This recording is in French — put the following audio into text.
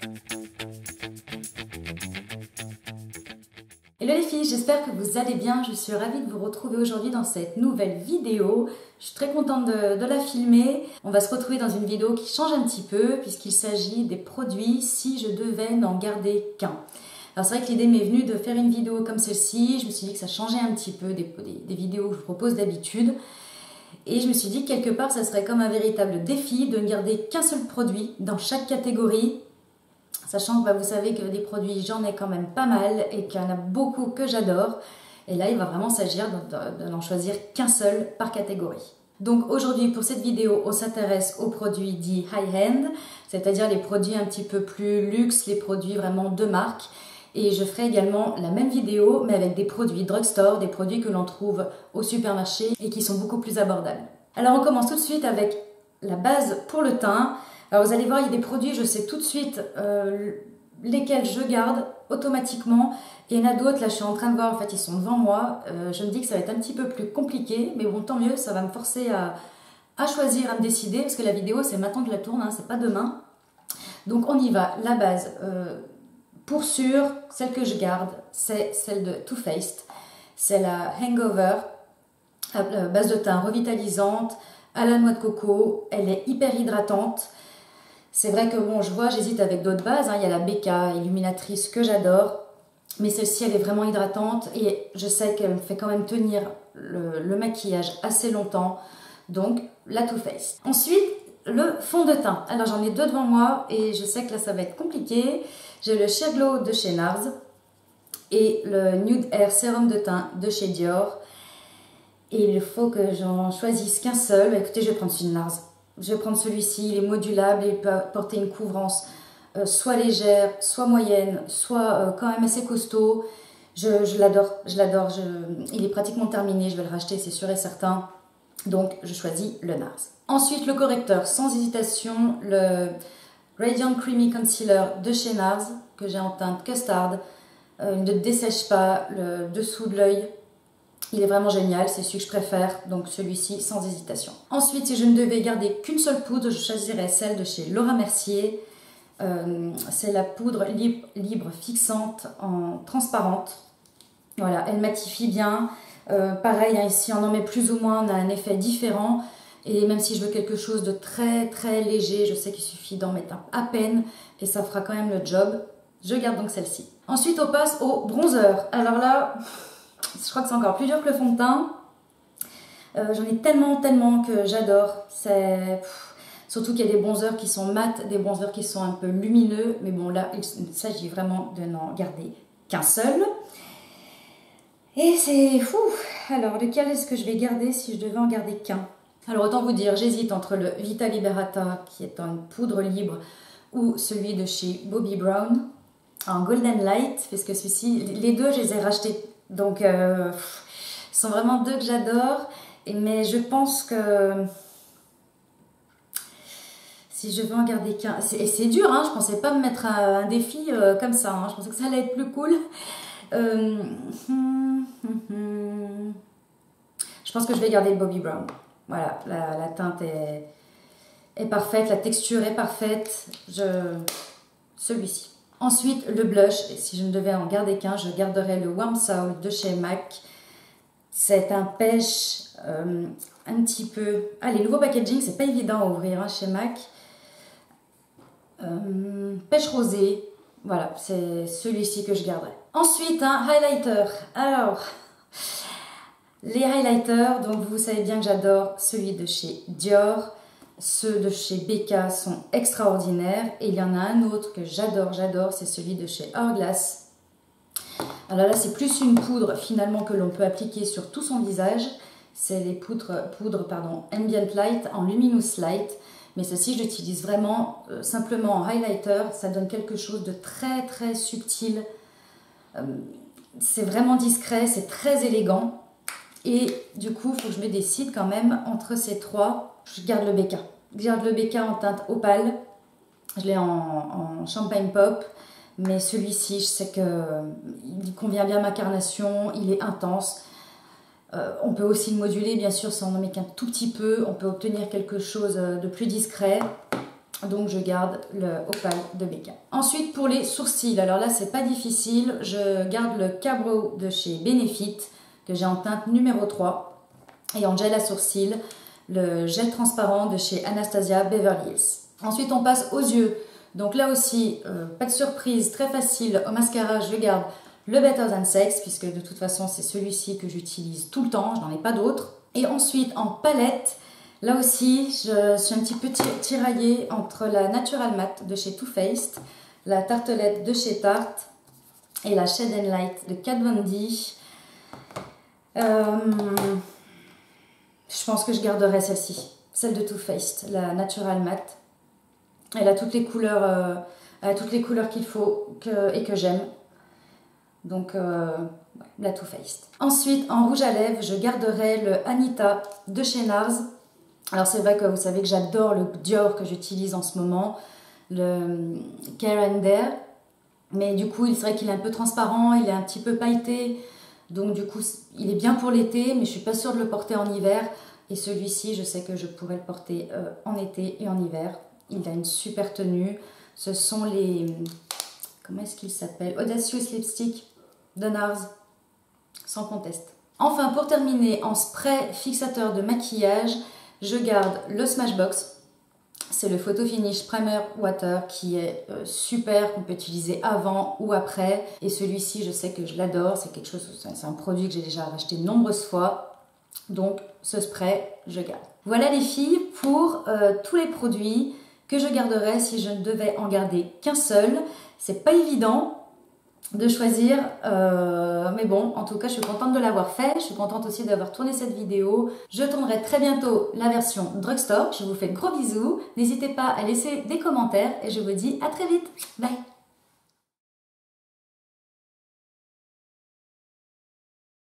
Hello les filles, j'espère que vous allez bien. Je suis ravie de vous retrouver aujourd'hui dans cette nouvelle vidéo. Je suis très contente de la filmer. On va se retrouver dans une vidéo qui change un petit peu puisqu'il s'agit des produits si je devais n'en garder qu'un. Alors c'est vrai que l'idée m'est venue de faire une vidéo comme celle-ci. Je me suis dit que ça changeait un petit peu des vidéos que je propose d'habitude. Et je me suis dit que quelque part ça serait comme un véritable défi de ne garder qu'un seul produit dans chaque catégorie. Sachant que vous savez que des produits, j'en ai quand même pas mal et qu'il y en a beaucoup que j'adore. Et là, il va vraiment s'agir de n'en choisir qu'un seul par catégorie. Donc aujourd'hui, pour cette vidéo, on s'intéresse aux produits dits high-end, c'est-à-dire les produits un petit peu plus luxe, les produits vraiment de marque. Et je ferai également la même vidéo, mais avec des produits drugstore, des produits que l'on trouve au supermarché et qui sont beaucoup plus abordables. Alors on commence tout de suite avec la base pour le teint. Alors vous allez voir, il y a des produits, je sais tout de suite lesquels je garde automatiquement. Et il y en a d'autres, là je suis en train de voir, en fait ils sont devant moi. Je me dis que ça va être un petit peu plus compliqué, mais bon tant mieux, ça va me forcer à choisir, à me décider, parce que la vidéo c'est maintenant que je la tourne, hein, c'est pas demain. Donc on y va, la base, pour sûr, celle que je garde, c'est celle de Too Faced. C'est la Hangover, base de teint revitalisante, à la noix de coco, elle est hyper hydratante. C'est vrai que bon, je vois, j'hésite avec d'autres bases, hein. Il y a la BK illuminatrice que j'adore, mais celle-ci elle est vraiment hydratante et je sais qu'elle me fait quand même tenir le maquillage assez longtemps, donc la Too Faced. Ensuite, le fond de teint. Alors j'en ai deux devant moi et je sais que là ça va être compliqué. J'ai le Sheer Glow de chez NARS et le Nude Air Sérum de teint de chez Dior. Et il faut que j'en choisisse qu'un seul. Écoutez, je vais prendre celui de NARS. Je vais prendre celui-ci, il est modulable, il peut porter une couvrance soit légère, soit moyenne, soit quand même assez costaud. Je l'adore, il est pratiquement terminé, je vais le racheter, c'est sûr et certain. Donc je choisis le NARS. Ensuite, le correcteur, sans hésitation, le Radiant Creamy Concealer de chez NARS, que j'ai en teinte custard. Il ne dessèche pas le dessous de l'œil. Il est vraiment génial, c'est celui que je préfère, donc celui-ci sans hésitation. Ensuite, si je ne devais garder qu'une seule poudre, je choisirais celle de chez Laura Mercier. C'est la poudre libre fixante en transparente. Voilà, elle matifie bien. Pareil, hein, ici on en met plus ou moins, on a un effet différent. Et même si je veux quelque chose de très très léger, je sais qu'il suffit d'en mettre à peine et ça fera quand même le job. Je garde donc celle-ci. Ensuite, on passe au bronzer. Alors là, je crois que c'est encore plus dur que le fond de teint. J'en ai tellement que j'adore. Surtout qu'il y a des bronzers qui sont mat, des bronzers qui sont un peu lumineux. Mais bon, là, il s'agit vraiment de n'en garder qu'un seul. Et c'est fou. Alors, lequel est-ce que je vais garder si je devais en garder qu'un? Alors, autant vous dire, j'hésite entre le Vita Liberata, qui est une poudre libre, ou celui de chez Bobbi Brown, en Golden Light, parce que celui-ci, les deux, je les ai rachetés. Donc, ce sont vraiment deux que j'adore. Mais je pense que si je veux en garder qu'un... Et c'est dur, hein, je pensais pas me mettre un défi comme ça. Hein, je pensais que ça allait être plus cool. Je pense que je vais garder le Bobbi Brown. Voilà, la teinte est parfaite, la texture est parfaite. Celui-ci. Ensuite, le blush, et si je ne devais en garder qu'un, je garderais le Warm Soul de chez MAC. C'est un pêche un petit peu... Ah, les nouveaux packaging, c'est pas évident à ouvrir hein, chez MAC. Pêche rosé, voilà, c'est celui-ci que je garderai. Ensuite, un highlighter. Alors, les highlighters, donc vous savez bien que j'adore celui de chez Dior. Ceux de chez BK sont extraordinaires. Et il y en a un autre que j'adore, c'est celui de chez Hourglass. Alors là, c'est plus une poudre finalement que l'on peut appliquer sur tout son visage. C'est les poudres Ambient Light en Luminous Light. Mais ceci, je l'utilise vraiment simplement en highlighter. Ça donne quelque chose de très très subtil. C'est vraiment discret, c'est très élégant. Et du coup, il faut que je me décide quand même entre ces trois. Je garde le BK. Je garde le BK en teinte opale. Je l'ai en champagne pop. Mais celui-ci, je sais qu'il convient bien à ma carnation. Il est intense. On peut aussi le moduler, bien sûr, si on en met qu'un tout petit peu. On peut obtenir quelque chose de plus discret. Donc je garde le Opal de Becca. Ensuite pour les sourcils, alors là c'est pas difficile, je garde le Cabro de chez Benefit que j'ai en teinte numéro 3 et en gel à sourcils, le gel transparent de chez Anastasia Beverly Hills. Ensuite on passe aux yeux, donc là aussi pas de surprise, très facile, au mascara je garde le Better Than Sex puisque de toute façon c'est celui-ci que j'utilise tout le temps, je n'en ai pas d'autres. Et ensuite en palette, là aussi, je suis un petit peu tiraillée entre la Natural Matte de chez Too Faced, la Tartelette de chez Tarte et la Shade and Light de Kat Von D. Je pense que je garderai celle-ci, celle de Too Faced, la Natural Matte. Elle a toutes les couleurs, qu'il faut et que j'aime. Donc, la Too Faced. Ensuite, en rouge à lèvres, je garderai le Anita de chez NARS. Alors c'est vrai que vous savez que j'adore le Dior que j'utilise en ce moment, le Care and Dare, mais du coup c'est vrai qu'il est un peu transparent, il est un petit peu pailleté, donc du coup il est bien pour l'été, mais je suis pas sûre de le porter en hiver, et celui-ci je sais que je pourrais le porter en été et en hiver. Il a une super tenue, ce sont les, comment est-ce qu'il s'appelle, Audacious Lipstick de NARS, sans conteste. Enfin pour terminer, en spray fixateur de maquillage, je garde le Smashbox, c'est le Photo Finish Primer Water qui est super, qu'on peut utiliser avant ou après. Et celui-ci, je sais que je l'adore, c'est un produit que j'ai déjà racheté de nombreuses fois. Donc ce spray, je garde. Voilà les filles pour tous les produits que je garderai si je ne devais en garder qu'un seul. C'est pas évident de choisir, mais bon, en tout cas je suis contente de l'avoir fait, je suis contente aussi d'avoir tourné cette vidéo. Je tournerai très bientôt la version drugstore, je vous fais de gros bisous, n'hésitez pas à laisser des commentaires et je vous dis à très vite, bye.